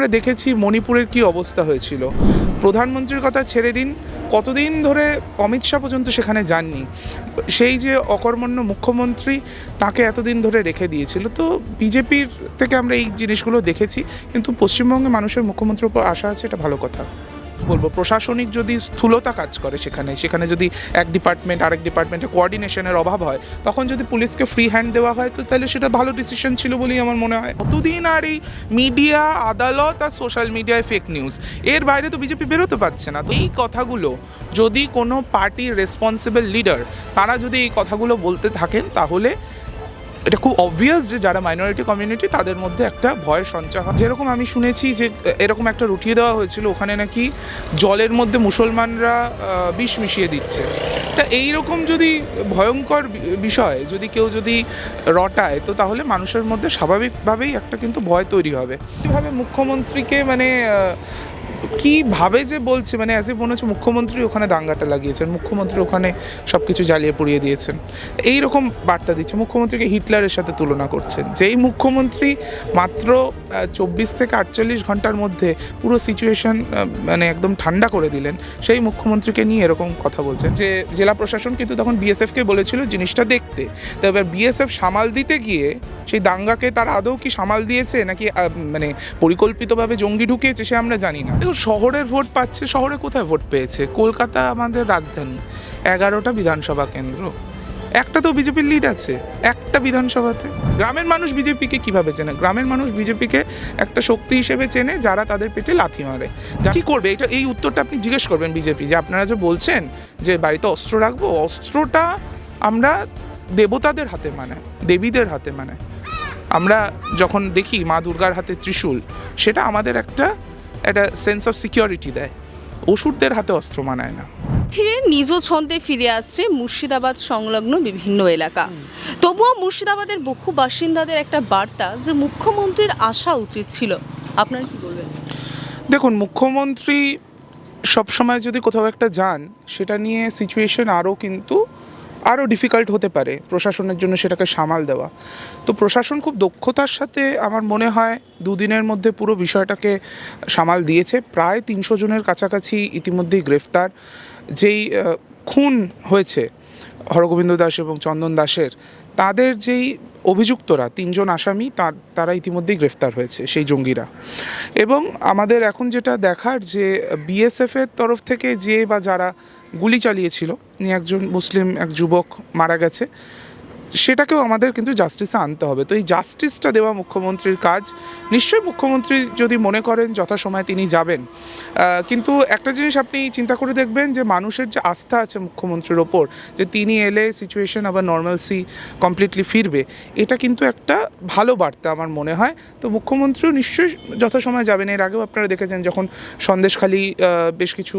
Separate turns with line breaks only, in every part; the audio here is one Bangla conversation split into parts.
আমরা দেখেছি মণিপুরের কি অবস্থা হয়েছিল। প্রধানমন্ত্রীর কথা ছেড়ে দিন, কতদিন ধরে অমিত শাহ পর্যন্ত সেখানে যাননি। সেই যে অকর্মণ্য মুখ্যমন্ত্রী, তাকে এতদিন ধরে রেখে দিয়েছিল। তো বিজেপির থেকে আমরা এই জিনিসগুলো দেখেছি, কিন্তু পশ্চিমবঙ্গে মানুষের মুখ্যমন্ত্রীর উপর আশা আছে, এটা ভালো কথা। বলবো প্রশাসনিক যদি স্থূলতা কাজ করে, সেখানে যদি এক ডিপার্টমেন্ট আরেক ডিপার্টমেন্টে কোঅর্ডিনেশনের অভাব হয়, তখন যদি পুলিশকে ফ্রি হ্যান্ড দেওয়া হয়, তো তাহলে সেটা ভালো ডিসিশন ছিল বলেই আমার মনে হয়। কতদিন আর এই মিডিয়া, আদালত আর সোশ্যাল মিডিয়ায় ফেক নিউজ, এর বাইরে তো বিজেপি বেরোতে পারছে না। তো এই কথাগুলো যদি কোনো পার্টির রেসপন্সিবল লিডার, তারা যদি এই কথাগুলো বলতে থাকেন, তাহলে এটা খুব অবভিয়াস যে যারা মাইনরিটি কমিউনিটি, তাদের মধ্যে একটা ভয়ের সঞ্চার হয়। যেরকম আমি শুনেছি যে এরকম একটা রুটিয়ে দেওয়া হয়েছিল, ওখানে নাকি জলের মধ্যে মুসলমানরা বিষ মিশিয়ে দিচ্ছে। তা এইরকম যদি ভয়ঙ্কর বিষয় যদি কেউ যদি রটায়, তো তাহলে মানুষের মধ্যে স্বাভাবিকভাবেই একটা কিন্তু ভয় তৈরি হবে। কীভাবে মুখ্যমন্ত্রীকে কীভাবে যে বলছে, অ্যাজ এ মনে হচ্ছে মুখ্যমন্ত্রী ওখানে দাঙ্গাটা লাগিয়েছেন, মুখ্যমন্ত্রী ওখানে সব কিছু জ্বালিয়ে পুড়িয়ে দিয়েছেন, এই রকম বার্তা দিচ্ছে। মুখ্যমন্ত্রীকে হিটলারের সাথে তুলনা করছেন, যেই মুখ্যমন্ত্রী মাত্র 24 থেকে 48 ঘন্টার মধ্যে পুরো সিচুয়েশন একদম ঠান্ডা করে দিলেন, সেই মুখ্যমন্ত্রীকে নিয়ে এরকম কথা বলছেন। যে জেলা প্রশাসন কিন্তু তখন বিএসএফকে বলেছিল জিনিসটা দেখতে, তো এবার বিএসএফ সামাল দিতে গিয়ে সেই দাঙ্গাকে তার আদৌ কি সামাল দিয়েছে, নাকি পরিকল্পিতভাবে জঙ্গি ঢুকিয়েছে, সে আমরা জানি না। শহরের ভোট পাচ্ছে, শহরে কোথায় ভোট পেয়েছে? কলকাতা আমাদের রাজধানী, 11টা বিধানসভা কেন্দ্র, একটা তো বিজেপির লিড আছে একটা বিধানসভাতে। গ্রামের মানুষ বিজেপিকে কিভাবে চেনে? গ্রামের মানুষ বিজেপিকে একটা শক্তি হিসেবে চেনে, যারা তাদের পেটে লাথি মারে। যা কি করবে, এই উত্তরটা আপনি জিজ্ঞেস করবেন বিজেপি, যে আপনারা যে বলছেন যে বাড়িতে অস্ত্র রাখবো, অস্ত্রটা আমরা দেবতাদের হাতে মানায়, দেবীদের হাতে মানায়। আমরা যখন দেখি মা দুর্গার হাতে ত্রিশূল, সেটা আমাদের একটা সেন্স অফ সিকিউরিটি দেয়। অসুরদের হাতে অস্ত্র মানায় না।
ধীরে নিজ ছন্দে ফিরে আসছে মুর্শিদাবাদ সংলগ্ন বিভিন্ন এলাকা। তবুও মুর্শিদাবাদের বহু বাসিন্দাদের একটা বার্তা যে মুখ্যমন্ত্রীর আসা উচিত ছিল। আপনার কি বলবেন?
দেখুন, মুখ্যমন্ত্রী সবসময় যদি কোথাও একটা যান, সেটা নিয়ে সিচুয়েশন আরও ডিফিকাল্ট হতে পারে প্রশাসনের জন্য সেটাকে সামাল দেওয়া। তো প্রশাসন খুব দক্ষতার সাথে আমার মনে হয় দুদিনের মধ্যে পুরো বিষয়টাকে সামাল দিয়েছে। প্রায় 300 জনের কাছাকাছি ইতিমধ্যেই গ্রেফতার। যেই খুন হয়েছে হরগোবিন্দ দাস এবং চন্দন দাসের, তাদের যেই অভিযুক্তরা 3 জন আসামি, তারা ইতিমধ্যেই গ্রেফতার হয়েছে, সেই জঙ্গিরা। এবং আমাদের এখন যেটা দেখার, যে বিএসএফের তরফ থেকে যে বা যারা গুলি চালিয়েছিল, নিয়ে একজন মুসলিম এক যুবক মারা গেছে, সেটাকেও আমাদের কিন্তু জাস্টিসে আনতে হবে। তো এই জাস্টিসটা দেওয়া মুখ্যমন্ত্রীর কাজ। নিশ্চয়ই মুখ্যমন্ত্রী যদি মনে করেন যথাসময়ে তিনি যাবেন, কিন্তু একটা জিনিস আপনি চিন্তা করে দেখবেন, যে মানুষের যে আস্থা আছে মুখ্যমন্ত্রীর ওপর, যে তিনি এলে সিচুয়েশন আবার নর্মালসি কমপ্লিটলি ফিরবে, এটা কিন্তু একটা ভালো বার্তা আমার মনে হয়। তো মুখ্যমন্ত্রীও নিশ্চয়ই যথাসময়ে যাবেন। এর আগেও আপনারা দেখেছেন, যখন সন্দেশখালী বেশ কিছু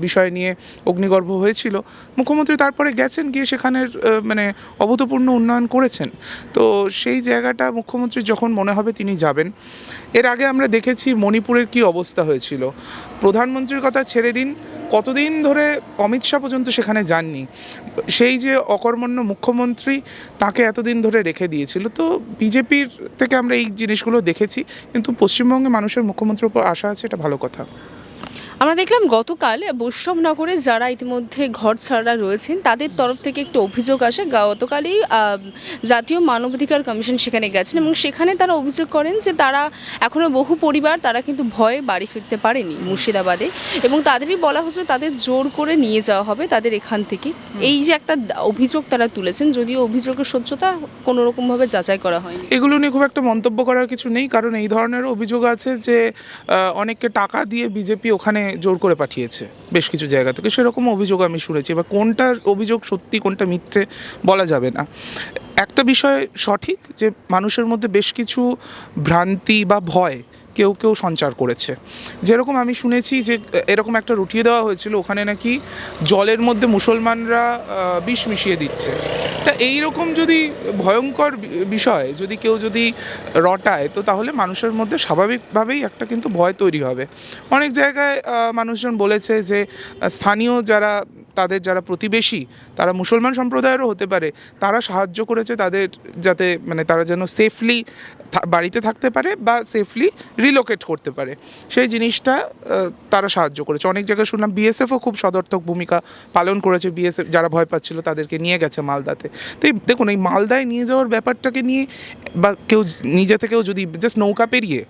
বিষয় নিয়ে অগ্নিগর্ভ হয়েছিল, মুখ্যমন্ত্রী তারপরে গেছেন, গিয়ে সেখানের অভূতপূর্ণ উন্নয়ন করেছেন। তো সেই জায়গাটা মুখ্যমন্ত্রী যখন মনে হবে তিনি যাবেন। এর আগে আমরা দেখেছি মণিপুরের কি অবস্থা হয়েছিল। প্রধানমন্ত্রীর কথা ছেড়ে দিন, কতদিন ধরে অমিত শাহ পর্যন্ত সেখানে যাননি। সেই যে অকর্মণ্য মুখ্যমন্ত্রী, তাকে এতদিন ধরে রেখে দিয়েছিল। তো বিজেপির থেকে আমরা এই জিনিসগুলো দেখেছি, কিন্তু পশ্চিমবঙ্গে মানুষের মুখ্যমন্ত্রীর উপর আশা আছে, এটা ভালো কথা।
আমরা দেখলাম গতকাল বৈষ্ণবনগরে যারা ইতিমধ্যে ঘর ছাড়া রয়েছেন, তাদের তরফ থেকে একটি অভিযোগ আসে। গতকালই জাতীয় মানবাধিকার কমিশন সেখানে গেছেন, এবং সেখানে তারা অভিযোগ করেন যে তারা এখনও বহু পরিবার, তারা কিন্তু ভয়ে বাড়ি ফিরতে পারেনি মুর্শিদাবাদে, এবং তাদেরই বলা হচ্ছে তাদের জোর করে নিয়ে যাওয়া হবে তাদের এখান থেকে। এই যে একটা অভিযোগ তারা তুলেছেন, যদিও অভিযোগের সত্যতা কোনো রকমভাবে যাচাই করা হয়নি।
এগুলো নিয়ে খুব একটা মন্তব্য করার কিছু নেই, কারণ এই ধরনের অভিযোগ আছে যে অনেককে টাকা দিয়ে বিজেপি ওখানে জোর করে পাঠিয়েছে বেশ কিছু জায়গা থেকে, সেরকম অভিযোগ আমি শুনেছি। এবার কোনটা অভিযোগ সত্যি কোনটা মিথ্যে বলা যাবে না। একটা বিষয় সঠিক, যে মানুষের মধ্যে বেশ কিছু ভ্রান্তি বা ভয় কেউ সঞ্চার করেছে। যেরকম আমি শুনেছি যে এরকম একটা রুটিয়ে দেওয়া হয়েছিল, ওখানে নাকি জলের মধ্যে মুসলমানরা বিষ মিশিয়ে দিচ্ছে। তা এইরকম যদি ভয়ঙ্কর বিষয় যদি কেউ রটায়, তো তাহলে মানুষের মধ্যে স্বাভাবিকভাবেই একটা কিন্তু ভয় তৈরি হবে। অনেক জায়গায় মানুষজন বলেছে যে স্থানীয় যারা তাদের যারা প্রতিবেশী, তারা মুসলমান সম্প্রদায়েরও হতে পারে, তারা সাহায্য করেছে তাদের, যাতে মানে তারা যেন সেফলি বাড়িতে থাকতে পারে বা সেফলি রিলোকেট করতে পারে, সেই জিনিসটা তারা সাহায্য করেছে। অনেক জায়গায় শুনলাম বিএসএফও খুব সদর্থক ভূমিকা পালন করেছে, বিএসএফ যারা ভয় পাচ্ছিল তাদেরকে নিয়ে গেছে মালদাতে। তো দেখুন, এই মালদায় নিয়ে যাওয়ার ব্যাপারটাকে নিয়ে বা কেউ নিজে থেকেও যদি জাস্ট নৌকা পেরিয়ে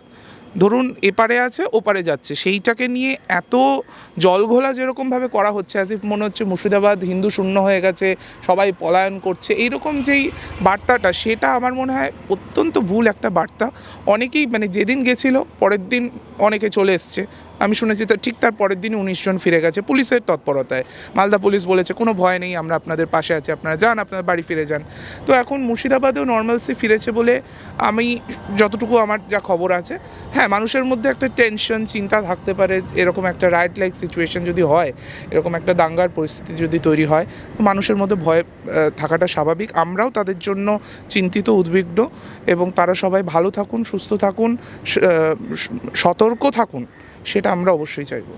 ধরুন এপারে আছে ওপারে যাচ্ছে, সেইটাকে নিয়ে এত জলঘোলা যেরকমভাবে করা হচ্ছে, অ্যাজ ইফ মনে হচ্ছে মুর্শিদাবাদ হিন্দু শূন্য হয়ে গেছে, সবাই পলায়ন করছে, এইরকম যেই বার্তাটা, সেটা আমার মনে হয় অত্যন্ত ভুল একটা বার্তা। অনেকেই মানে যেদিন গেছিলো পরের দিন অনেকে চলে এসছে, আমি শুনেছি ঠিক তার পরের দিনই 19 জন ফিরে গেছে পুলিশের তৎপরতায়। মালদা পুলিশ বলেছে কোনো ভয় নেই, আমরা আপনাদের পাশে আছি, আপনারা যান, আপনার বাড়ি ফিরে যান। তো এখন মুর্শিদাবাদেও নর্মালসি ফিরেছে বলে আমি যতটুকু আমার যা খবর আছে, হ্যাঁ মানুষের মধ্যে একটা টেনশন চিন্তা থাকতে পারে, এরকম একটা রাইট লাইক সিচুয়েশন যদি হয়, এরকম একটা দাঙ্গার পরিস্থিতি যদি তৈরি হয়, তো মানুষের মধ্যে ভয় থাকাটা স্বাভাবিক। আমরাও তাদের জন্য চিন্তিত, উদ্বিগ্ন, এবং তারা সবাই ভালো থাকুন, সুস্থ থাকুন, সতর্ক থাকুন, সেটা আমরা অবশ্যই চাইব।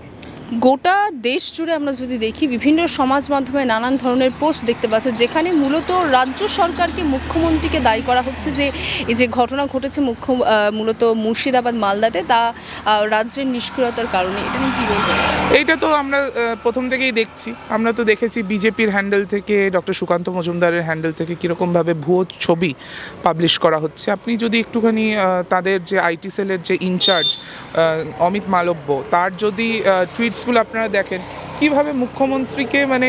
গোটা দেশ জুড়ে আমরা যদি দেখি, বিভিন্ন সমাজ মাধ্যমে নানান ধরনের পোস্ট দেখতে পাচ্ছি, যেখানে মূলত রাজ্য সরকারকে, মুখ্যমন্ত্রীকে দায়ী করা হচ্ছে যে এই যে ঘটনা ঘটেছে মূলত মুর্শিদাবাদ মালদাতে, তা রাজ্যের নিষ্ক্রিয়তার কারণে। এটা নিয়ে কী বলবো?
এইটা তো আমরা প্রথম থেকেই দেখছি, আমরা তো দেখেছি বিজেপির হ্যান্ডেল থেকে, ডক্টর সুকান্ত মজুমদারের হ্যান্ডেল থেকে কীরকমভাবে ভুয়ো ছবি পাবলিশ করা হচ্ছে। আপনি যদি একটুখানি তাদের যে আইটি সেলের যে ইনচার্জ অমিত মালব্য, তার যদি টুইটসগুলো আপনারা দেখেন, কীভাবে মুখ্যমন্ত্রীকে মানে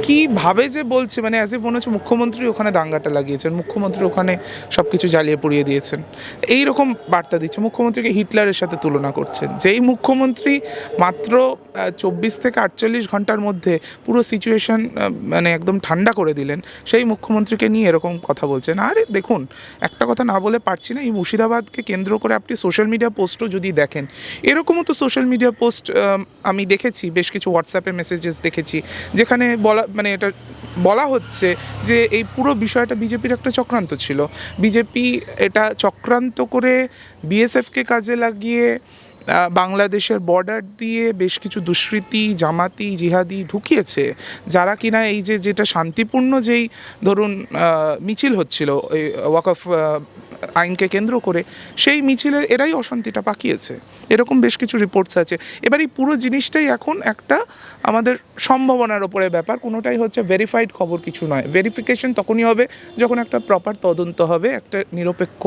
কীভাবে যে বলছে, মানে অ্যাজ এ মনে হচ্ছে মুখ্যমন্ত্রী ওখানে দাঙ্গাটা লাগিয়েছেন, মুখ্যমন্ত্রী ওখানে সব কিছু জ্বালিয়ে পুড়িয়ে দিয়েছেন, এই রকম বার্তা দিচ্ছে। মুখ্যমন্ত্রীকে হিটলারের সাথে তুলনা করছেন, যেই মুখ্যমন্ত্রী মাত্র 24 থেকে 48 ঘন্টার মধ্যে পুরো সিচুয়েশন মানে একদম ঠান্ডা করে দিলেন, সেই মুখ্যমন্ত্রীকে নিয়ে এরকম কথা বলছেন। আরে দেখুন, একটা কথা না বলে পারছি না, এই মুর্শিদাবাদকে কেন্দ্র করে আপনি সোশ্যাল মিডিয়া পোস্টও যদি দেখেন, এরকমও তো সোশ্যাল মিডিয়া পোস্ট আমি দেখেছি, বেশ কিছু হোয়াটসঅ্যাপে মেসেজেস দেখেছি, যেখানে মানে এটা বলা হচ্ছে যে এই পুরো বিষয়টা বিজেপির একটা চক্রান্ত ছিল। বিজেপি এটা চক্রান্ত করে বিএসএফকে কাজে লাগিয়ে বাংলাদেশের বর্ডার দিয়ে বেশ কিছু দুষ্কৃতী, জামাতি, জিহাদি ঢুকিয়েছে, যারা কিনা এই যেটা শান্তিপূর্ণ যেই ধরুন মিছিল হচ্ছিল এই ওয়াকফ আইনকে কেন্দ্র করে, সেই মিছিলে এরাই অশান্তিটা পাকিয়েছে, এরকম বেশ কিছু রিপোর্টস আছে। এবার এই পুরো জিনিসটাই এখন একটা আমাদের সম্ভাবনার ওপরে ব্যাপার, কোনোটাই হচ্ছে ভেরিফাইড খবর কিছু নয়। ভেরিফিকেশন তখনই হবে যখন একটা প্রপার তদন্ত হবে, একটা নিরপেক্ষ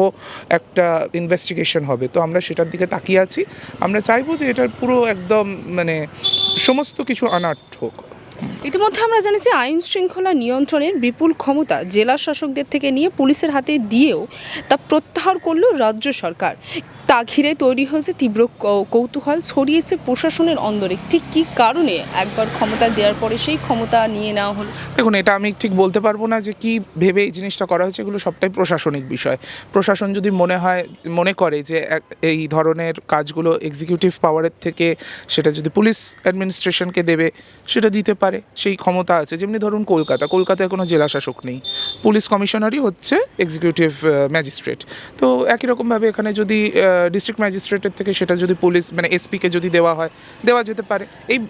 একটা ইনভেস্টিগেশন হবে। তো আমরা সেটার দিকে তাকিয়ে আছি, আমরা চাইবো যে এটার পুরো একদম মানে সমস্ত কিছু আনার্ট হোক।
ইতিমধ্যে আমরা জানিছি আইন শৃঙ্খলা নিয়ন্ত্রণের বিপুল ক্ষমতা জেলা শাসকদের থেকে নিয়ে পুলিশের হাতে দিয়েও তা প্রত্যাহার করল রাজ্য সরকার। তা ঘিরে তৈরি হয়েছে তীব্র কৌতূহল, ছড়িয়েছে প্রশাসনের অন্দরে। ঠিক কী কারণে একবার ক্ষমতা দেওয়ার পরে সেই ক্ষমতা নিয়ে নেওয়া হলো?
দেখুন, এটা আমি ঠিক বলতে পারবো না যে কী ভেবে এই জিনিসটা করা হয়েছে, এগুলো সবটাই প্রশাসনিক বিষয়। প্রশাসন যদি মনে করে যে এই ধরনের কাজগুলো এক্সিকিউটিভ পাওয়ারের থেকে সেটা যদি পুলিশ অ্যাডমিনিস্ট্রেশনকে দেবে, সেটা দিতে পারে, সেই ক্ষমতা আছে। যেমনি ধরুন কলকাতায় কোনো জেলা শাসক নেই, পুলিশ কমিশনারই হচ্ছে এক্সিকিউটিভ ম্যাজিস্ট্রেট। তো একই রকমভাবে এখানে যদি ডিস্ট্রিক্ট ম্যাজিস্ট্রেটের থেকে সেটা যদি পুলিশ মানে এসপিকে যদি দেওয়া যেতে পারে।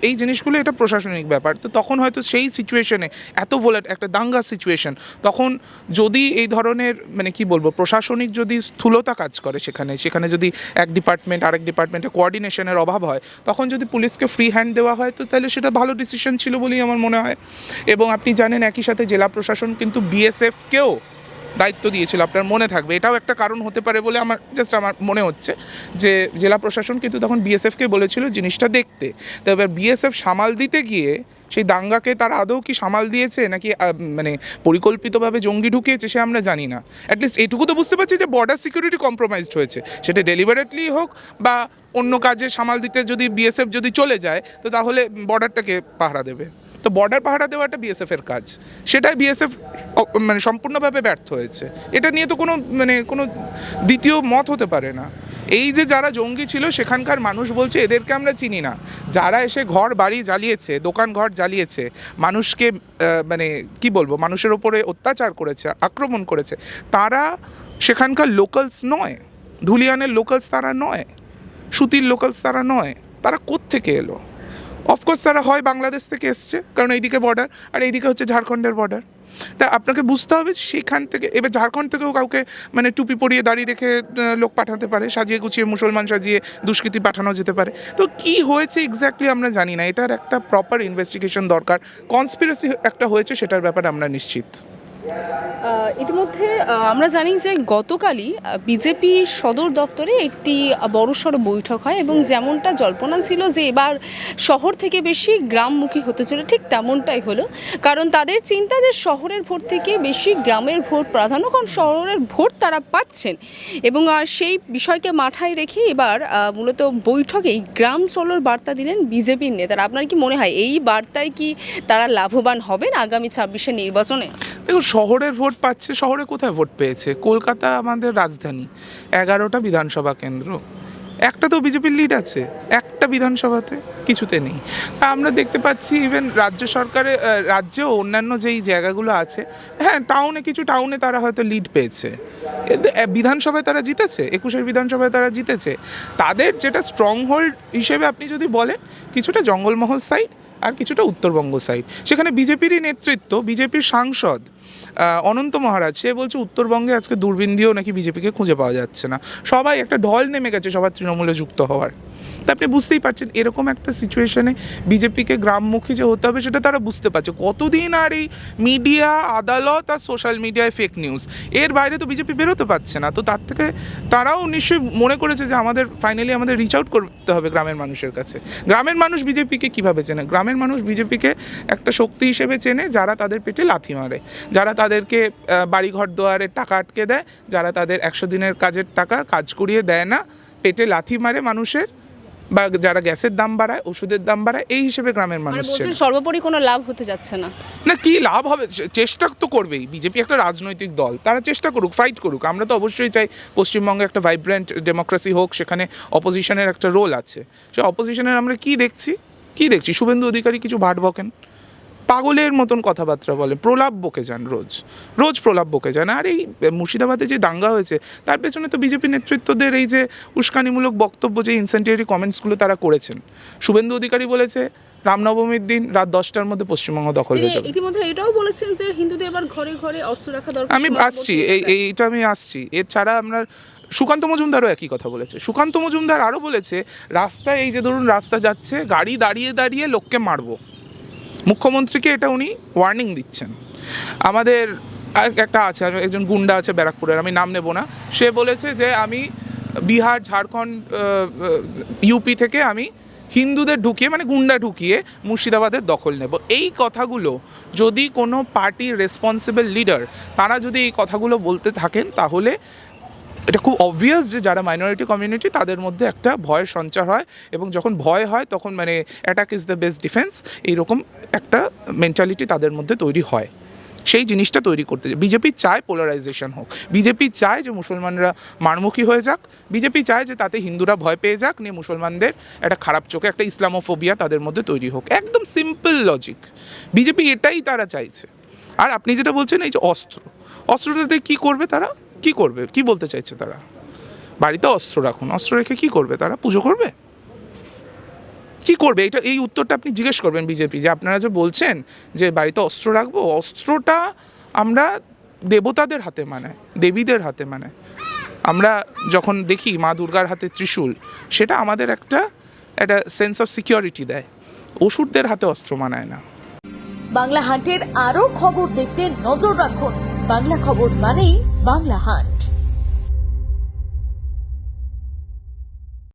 এই জিনিসগুলো এটা প্রশাসনিক ব্যাপার। তো তখন হয়তো সেই সিচুয়েশনে এত একটা দাঙ্গা সিচুয়েশন, তখন যদি এই ধরনের মানে কি বলবো, প্রশাসনিক যদি স্থূলতা কাজ করে, সেখানে যদি এক ডিপার্টমেন্ট আরেক ডিপার্টমেন্টে কোঅর্ডিনেশনের অভাব হয়, তখন যদি পুলিশকে ফ্রি হ্যান্ড দেওয়া হয়, তো তাহলে সেটা ভালো ডিসিশন ছিল বলেই আমার মনে হয়। এবং আপনি জানেন একই সাথে জেলা প্রশাসন কিন্তু বিএসএফকেও দায়িত্ব দিয়েছিল, আপনার মনে থাকবে। এটাও একটা কারণ হতে পারে বলে আমার মনে হচ্ছে যে জেলা প্রশাসন কিন্তু তখন বিএসএফকে বলেছিল জিনিসটা দেখতে। তো এবার বিএসএফ সামাল দিতে গিয়ে সেই দাঙ্গাকে তারা আদৌ কি সামাল দিয়েছে নাকি মানে পরিকল্পিতভাবে জঙ্গি ঢুকিয়েছে, সে আমরা জানি না। অ্যাটলিস্ট এটুকু তো বুঝতে পারছি যে বর্ডার সিকিউরিটি কম্প্রোমাইজড হয়েছে, সেটা ডেলিভারেটলি হোক বা অন্য কাজে সামাল দিতে যদি বিএসএফ যদি চলে যায়, তো তাহলে বর্ডারটাকে পাহারা দেবে। তো বর্ডার পাহারা দেওয়াটা বিএসএফের কাজ, সেটাই বিএসএফ মানে সম্পূর্ণভাবে ব্যর্থ হয়েছে। এটা নিয়ে তো কোনো দ্বিতীয় মত হতে পারে না। এই যে যারা জঙ্গি ছিল সেখানকার মানুষ বলছে এদেরকে আমরা চিনি না, যারা এসে ঘর বাড়ি জ্বালিয়েছে, দোকান ঘর জ্বালিয়েছে, মানুষকে মানে কি বলবো, মানুষের ওপরে অত্যাচার করেছে, আক্রমণ করেছে, তারা সেখানকার লোকালস নয়, ধুলিয়ানের লোকালস তারা নয়, সুতির লোকালস তারা নয়। তারা কোত্থেকে এলো? অফকোর্স তারা হয় বাংলাদেশ থেকে এসছে, কারণ এইদিকে বর্ডার, আর এইদিকে হচ্ছে ঝাড়খণ্ডের বর্ডার। তা আপনাকে বুঝতে হবে সেখান থেকে, এবার ঝাড়খণ্ড থেকেও কাউকে মানে টুপি পরিয়ে দাঁড়িয়ে রেখে লোক পাঠাতে পারে, সাজিয়ে গুছিয়ে মুসলমান সাজিয়ে দুষ্কৃতী পাঠানো যেতে পারে। তো কি হয়েছে এক্স্যাক্টলি আমরা জানি না, এটার একটা প্রপার ইনভেস্টিগেশন দরকার। কনস্পিরেসি একটা হয়েছে সেটার ব্যাপারে আমরা নিশ্চিত।
ইতিমধ্যে আমরা জানি যে গতকালই বিজেপি সদর দপ্তরে একটি বড়সড় বৈঠক হয় এবং যেমনটা জল্পনা ছিল যে এবার শহর থেকে বেশি গ্রামমুখী হতে চলে, ঠিক তেমনটাই হলো। কারণ তাদের চিন্তা যে শহরের ভোট থেকে বেশি গ্রামের ভোট প্রাধান্য, কারণ শহরের ভোট তারা পাচ্ছেন এবং সেই বিষয়কে মাথায় রেখে এবার মূলত বৈঠকেই গ্রাম চলোর বার্তা দিলেন বিজেপির নেতারা। আপনার কি মনে হয় এই বার্তায় কি তারা লাভবান হবেন আগামী 26-এর নির্বাচনে?
দেখুন, শহরের ভোট পাচ্ছে, শহরে কোথায় ভোট পেয়েছে? কলকাতা আমাদের রাজধানী, 11টা বিধানসভা কেন্দ্র, একটা তো বিজেপির লিড আছে, একটা বিধানসভাতে কিছুতে নেই। তা আমরা দেখতে পাচ্ছি ইভেন রাজ্য সরকারে, রাজ্যেও অন্যান্য যেই জায়গাগুলো আছে, হ্যাঁ টাউনে কিছু টাউনে তারা হয়তো লিড পেয়েছে, বিধানসভায় তারা জিতেছে, 21 বিধানসভায় তারা জিতেছে। তাদের যেটা স্ট্রং হোল্ড হিসেবে আপনি যদি বলেন, কিছুটা জঙ্গলমহল সাইড আর কিছুটা উত্তরবঙ্গ সাইড। সেখানে বিজেপিরই নেতৃত্ব, বিজেপির সাংসদ অনন্ত মহারাজ, সে বলছে উত্তরবঙ্গে আজকে দূরবীন দিয়েও নাকি বিজেপিকে খুঁজে পাওয়া যাচ্ছে না, সবাই একটা ঢল নেমে গেছে সবার তৃণমূলে যুক্ত হওয়ার। তা আপনি বুঝতেই পারছেন এরকম একটা সিচুয়েশনে বিজেপিকে গ্রামমুখী যে হতে হবে সেটা তারা বুঝতে পারছে। কতদিন আর এই মিডিয়া, আদালত আর সোশ্যাল মিডিয়ায় ফেক নিউজ, এর বাইরে তো বিজেপি বেরোতে পারছে না। তো তার থেকে তারাও নিশ্চয়ই মনে করেছে যে ফাইনালি আমাদের রিচ আউট করতে হবে গ্রামের মানুষের কাছে। গ্রামের মানুষ বিজেপিকে কীভাবে চেনে? গ্রামের মানুষ বিজেপিকে একটা শক্তি হিসেবে চেনে যারা তাদের পেটে লাথি মারে, যারা তাদেরকে বাড়িঘর দুয়ারের টাকা আটকে দেয়, যারা তাদের 100 দিনের কাজের টাকা কাজ করিয়ে দেয় না, পেটে লাথি মারে মানুষের, বা যারা গ্যাসের দাম বাড়ায়, ওষুধের দাম বাড়ায়, এই হিসেবে গ্রামের মানুষ চেনে।
সর্বোপরি কোনো লাভ হতে যাচ্ছে না।
না, কি লাভ হবে? চেষ্টা তো করবেই, বিজেপি একটা রাজনৈতিক দল, তারা চেষ্টা করুক, ফাইট করুক। আমরা তো অবশ্যই চাই পশ্চিমবঙ্গে একটা ভাইব্রেন্ট ডেমোক্রেসি হোক, সেখানে অপোজিশনের একটা রোল আছে। সে অপোজিশনের আমরা কি দেখছি? শুভেন্দু অধিকারী কিছু ভাট বকেন, পাগলের মতন কথাবার্তা বলেন, প্রলাপ বকে যান, রোজ প্রলাপ বকে যান। আর এই মুর্শিদাবাদে যে দাঙ্গা হয়েছে তার পেছনে তো বিজেপি নেতৃত্বদের এই যে উস্কানিমূলক বক্তব্য, যে ইনসেন্টিয়ারি কমেন্টসগুলো তারা করেছেন। শুভেন্দু অধিকারী বলেছে রামনবমীর দিন রাত 10টার মধ্যে পশ্চিমবঙ্গ দখল হয়ে যাবে।
ইতিমধ্যে এটাও বলেছেন যে হিন্দুদের এবার ঘরে ঘরে অস্ত্র রাখা দরকার।
আমি আসছি। এছাড়া আমরা সুকান্ত মজুমদারও একই কথা বলেছে। সুকান্ত মজুমদার আরও বলেছে রাস্তায়, এই যে ধরুন রাস্তা যাচ্ছে, গাড়ি দাঁড়িয়ে দাঁড়িয়ে লোককে মারবো। মুখ্যমন্ত্রীকে এটা উনি ওয়ার্নিং দিচ্ছেন। আমাদের একটা আছে, একজন গুন্ডা আছে ব্যারাকপুরের, আমি নাম নেব না, সে বলেছে যে আমি বিহার, ঝাড়খণ্ড, ইউপি থেকে আমি হিন্দুদের ঢুকিয়ে, মানে গুন্ডা ঢুকিয়ে মুর্শিদাবাদের দখল নেব। এই কথাগুলো যদি কোনো পার্টির রেসপন্সিবল লিডার তারা যদি এই কথাগুলো বলতে থাকেন, তাহলে এটা খুব অবভিয়াস যে যারা মাইনরিটি কমিউনিটি তাদের মধ্যে একটা ভয়ের সঞ্চার হয়, এবং যখন ভয় হয় তখন মানে attack is the best defence, এইরকম একটা মেন্টালিটি তাদের মধ্যে তৈরি হয়। সেই জিনিসটা তৈরি করতে চায় বিজেপি। চায় পোলারাইজেশন হোক, বিজেপি চায় যে মুসলমানরা মারমুখী হয়ে যাক, বিজেপি চায় যে তাতে হিন্দুরা ভয় পেয়ে যাক, নিয়ে মুসলমানদের একটা খারাপ চোখে একটা ইসলামোফোবিয়া তাদের মধ্যে তৈরি হোক। একদম সিম্পল লজিক, বিজেপি এটাই তারা চাইছে। আর আপনি যেটা বলছেন এই যে অস্ত্রটাতে কী করবে তারা, কি বলতে চাইছে তারা? বাড়িতে অস্ত্র রাখুন, অস্ত্র রেখে কি করবে তারা? পুজো করবে? কি করবে? এই উত্তরটা আপনি জিজ্ঞেস করবেন বিজেপি, যে আপনারা যে বলছেন যে বাড়িতে অস্ত্র রাখবো, অস্ত্রটা আমরা দেবতাদের হাতে মানায়, দেবীদের হাতে মানায়। আমরা যখন দেখি মা দুর্গার হাতে ত্রিশূল, সেটা আমাদের একটা সেন্স অফ সিকিউরিটি দেয়। অসুরদের হাতে অস্ত্র মানায় না।
বাংলা হান্টের আরো খবর দেখতে নজর রাখুন। বাংলা খবর মানেই বাংলা হান্ট।